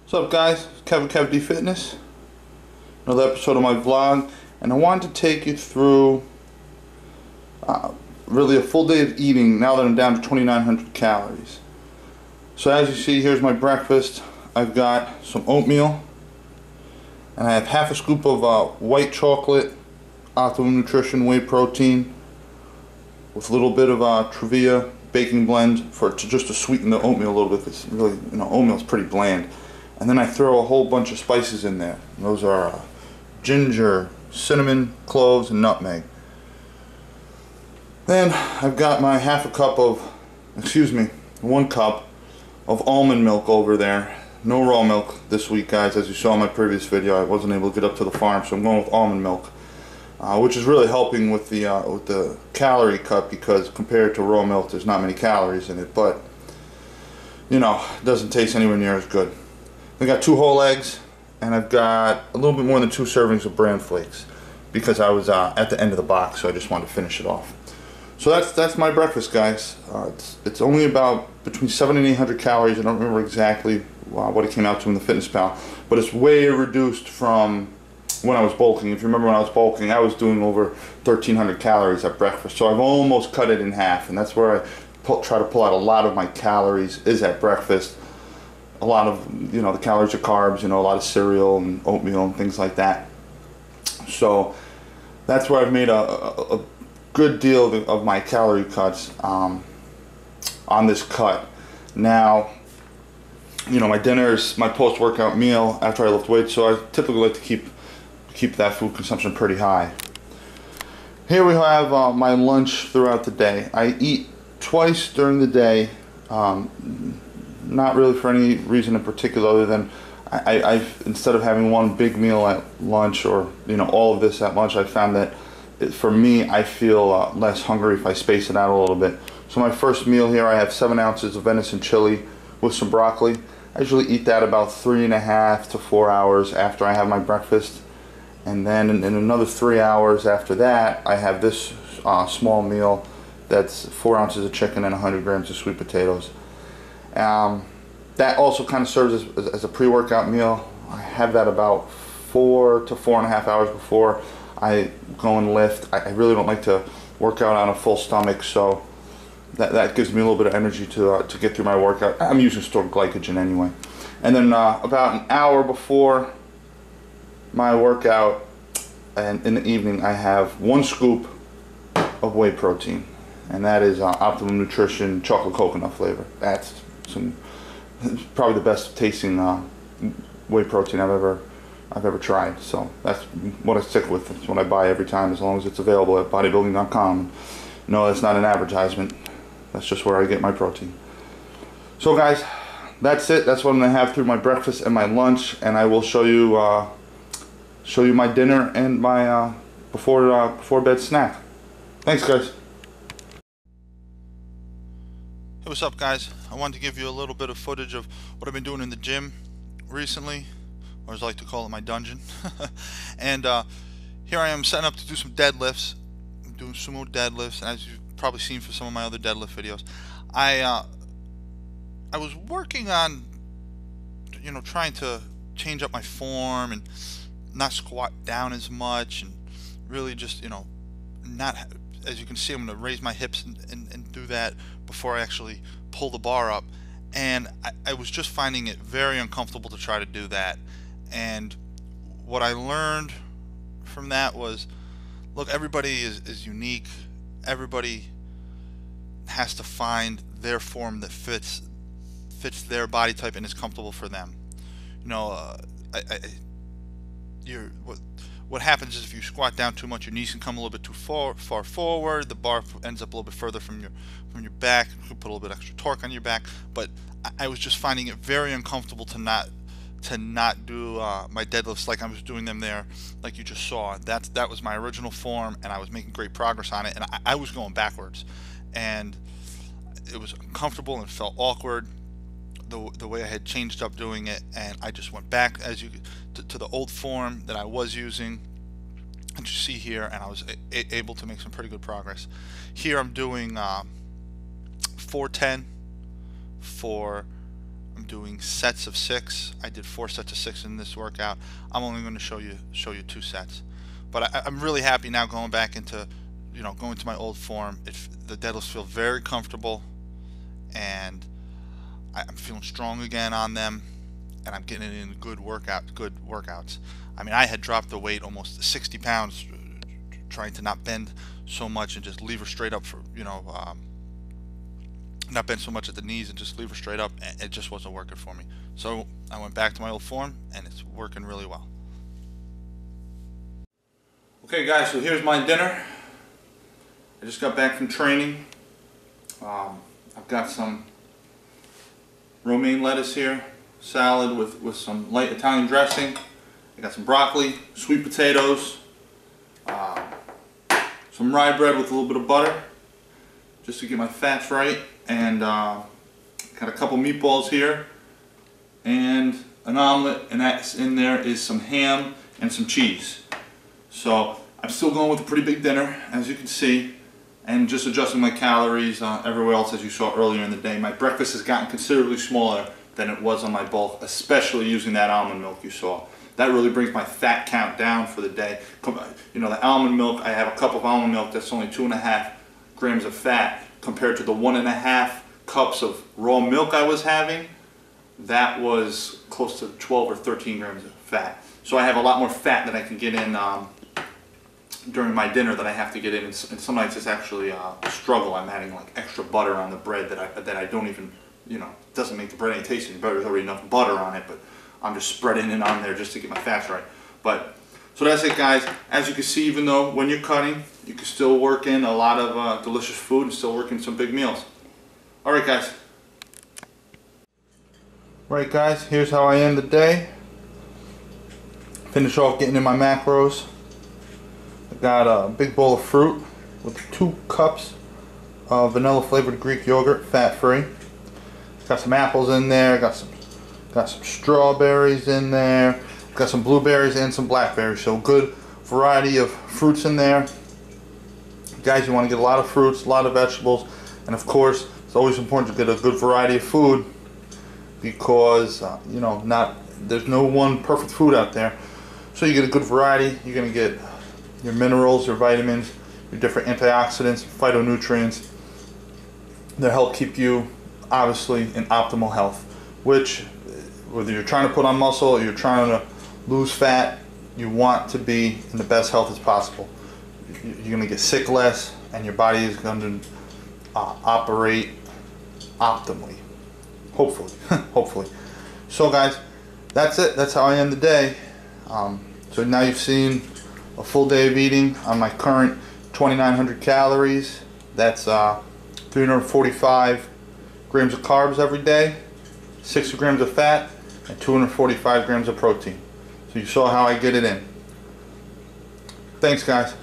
What's up, guys? Kev-D Fitness. Another episode of my vlog, and I wanted to take you through really a full day of eating now that I'm down to 2,900 calories. So as you see, here's my breakfast. I've got some oatmeal, and I have half a scoop of white chocolate, Optimum Nutrition whey protein, with a little bit of Truvia baking blend just to sweeten the oatmeal a little bit. It's really, oatmeal's pretty bland. And then I throw a whole bunch of spices in there. Those are ginger, cinnamon, cloves, and nutmeg. Then I've got my 1 cup of almond milk over there. No raw milk this week, guys. As you saw in my previous video, I wasn't able to get up to the farm, so I'm going with almond milk, which is really helping with the calorie cut, because compared to raw milk, there's not many calories in it, but it doesn't taste anywhere near as good. I got 2 whole eggs, and I've got a little bit more than 2 servings of bran flakes, because I was at the end of the box, so I just wanted to finish it off. So that's my breakfast, guys. It's only about between 700 and 800 calories. I don't remember exactly what it came out to in the Fitness Pal, but it's way reduced from when I was bulking. If you remember, when I was bulking, I was doing over 1,300 calories at breakfast, so I've almost cut it in half, and that's where I try to pull out a lot of my calories, is at breakfast. A lot of, the calories are carbs, a lot of cereal and oatmeal and things like that. So that's where I've made a good deal of my calorie cuts on this cut. Now, my dinner is my post-workout meal after I lift weights, so I typically like to keep that food consumption pretty high. Here we have my lunch throughout the day. I eat twice during the day. Not really for any reason in particular, other than I've instead of having one big meal at lunch, or all of this at lunch, I found that for me, I feel less hungry if I space it out a little bit. So my first meal here, I have 7 ounces of venison chili with some broccoli. I usually eat that about 3.5 to 4 hours after I have my breakfast, and then in another 3 hours after that, I have this small meal that's 4 ounces of chicken and 100 grams of sweet potatoes. That also kind of serves as a pre-workout meal. I have that about 4 to 4.5 hours before I go and lift. I really don't like to work out on a full stomach, so that gives me a little bit of energy to get through my workout. I'm using stored glycogen anyway. And then about an hour before my workout, and in the evening, I have 1 scoop of whey protein, and that is Optimum Nutrition chocolate coconut flavor. That's probably the best tasting whey protein I've ever tried. So that's what I stick with. It's what I buy every time, as long as it's available at bodybuilding.com. No, that's not an advertisement. That's just where I get my protein. So guys, that's it. That's what I'm gonna have through my breakfast and my lunch, and I will show you my dinner and my before bed snack. Thanks, guys. Hey, what's up, guys? I wanted to give you a little bit of footage of what I've been doing in the gym recently, or as I like to call it, my dungeon. And here I am setting up to do some deadlifts. I'm doing sumo deadlifts, and as you've probably seen from some of my other deadlift videos, I was working on trying to change up my form and not squat down as much, and really just not, as you can see, I'm going to raise my hips and do that before I actually pull the bar up, and I was just finding it very uncomfortable to try to do that. And what I learned from that was, look, everybody is unique. Everybody has to find their form that fits their body type and is comfortable for them. What happens is, if you squat down too much, your knees can come a little bit too far forward. The bar ends up a little bit further from your back. You can put a little bit extra torque on your back. But I was just finding it very uncomfortable to not do my deadlifts like I was doing them there, like you just saw. That was my original form, and I was making great progress on it, and I was going backwards, and it was uncomfortable and felt awkward the way I had changed up doing it, and I just went back to the old form that I was using, and you see here, and I was able to make some pretty good progress. Here I'm doing 410 for I'm doing sets of 6. I did 4 sets of 6 in this workout. I'm only going to show you 2 sets. But I'm really happy now going back into, going to my old form. The deadlifts feel very comfortable, and I'm feeling strong again on them, and I'm getting in good workouts. I mean, I had dropped the weight almost 60 pounds trying to not bend so much and just lever straight up for, not bend so much at the knees and just lever straight up, and it just wasn't working for me. So I went back to my old form, and it's working really well. Okay guys, so here's my dinner. I just got back from training. I've got some romaine lettuce here, salad with some light Italian dressing. I got some broccoli, sweet potatoes, some rye bread with a little bit of butter, just to get my fats right, and got a couple meatballs here, and an omelet, and that's in there is some ham and some cheese. So I'm still going with a pretty big dinner, as you can see, and just adjusting my calories everywhere else, as you saw earlier in the day. My breakfast has gotten considerably smaller than it was on my bulk, especially using that almond milk you saw. That really brings my fat count down for the day. The almond milk, I have a cup of almond milk that's only 2.5 grams of fat, compared to the 1.5 cups of raw milk I was having. That was close to 12 or 13 grams of fat. So I have a lot more fat that I can get in during my dinner that I have to get in, and some nights it's actually a struggle. I'm adding like extra butter on the bread that I don't even, doesn't make the bread any taste any better. There's already enough butter on it, but I'm just spreading it on there just to get my fats right. But so that's it guys. As you can see, even though when you're cutting, you can still work in a lot of delicious food and still work in some big meals. Alright guys. Right guys, here's how I end the day. Finish off getting in my macros. I got a big bowl of fruit with 2 cups of vanilla flavored Greek yogurt, fat free. Got some apples in there, got some strawberries in there, got some blueberries and some blackberries, so good variety of fruits in there. Guys, you want to get a lot of fruits, a lot of vegetables, and of course it's always important to get a good variety of food, because there's no one perfect food out there. So you get a good variety. You're going to get your minerals, your vitamins, your different antioxidants, phytonutrients that help keep you obviously in optimal health, which whether you're trying to put on muscle or you're trying to lose fat, you want to be in the best health as possible. You're going to get sick less, and your body is going to operate optimally, hopefully. Hopefully. So guys, that's it. That's how I end the day. So now you've seen a full day of eating on my current 2,900 calories. That's 345 grams of carbs every day, 60 grams of fat, and 245 grams of protein. So you saw how I get it in. Thanks guys.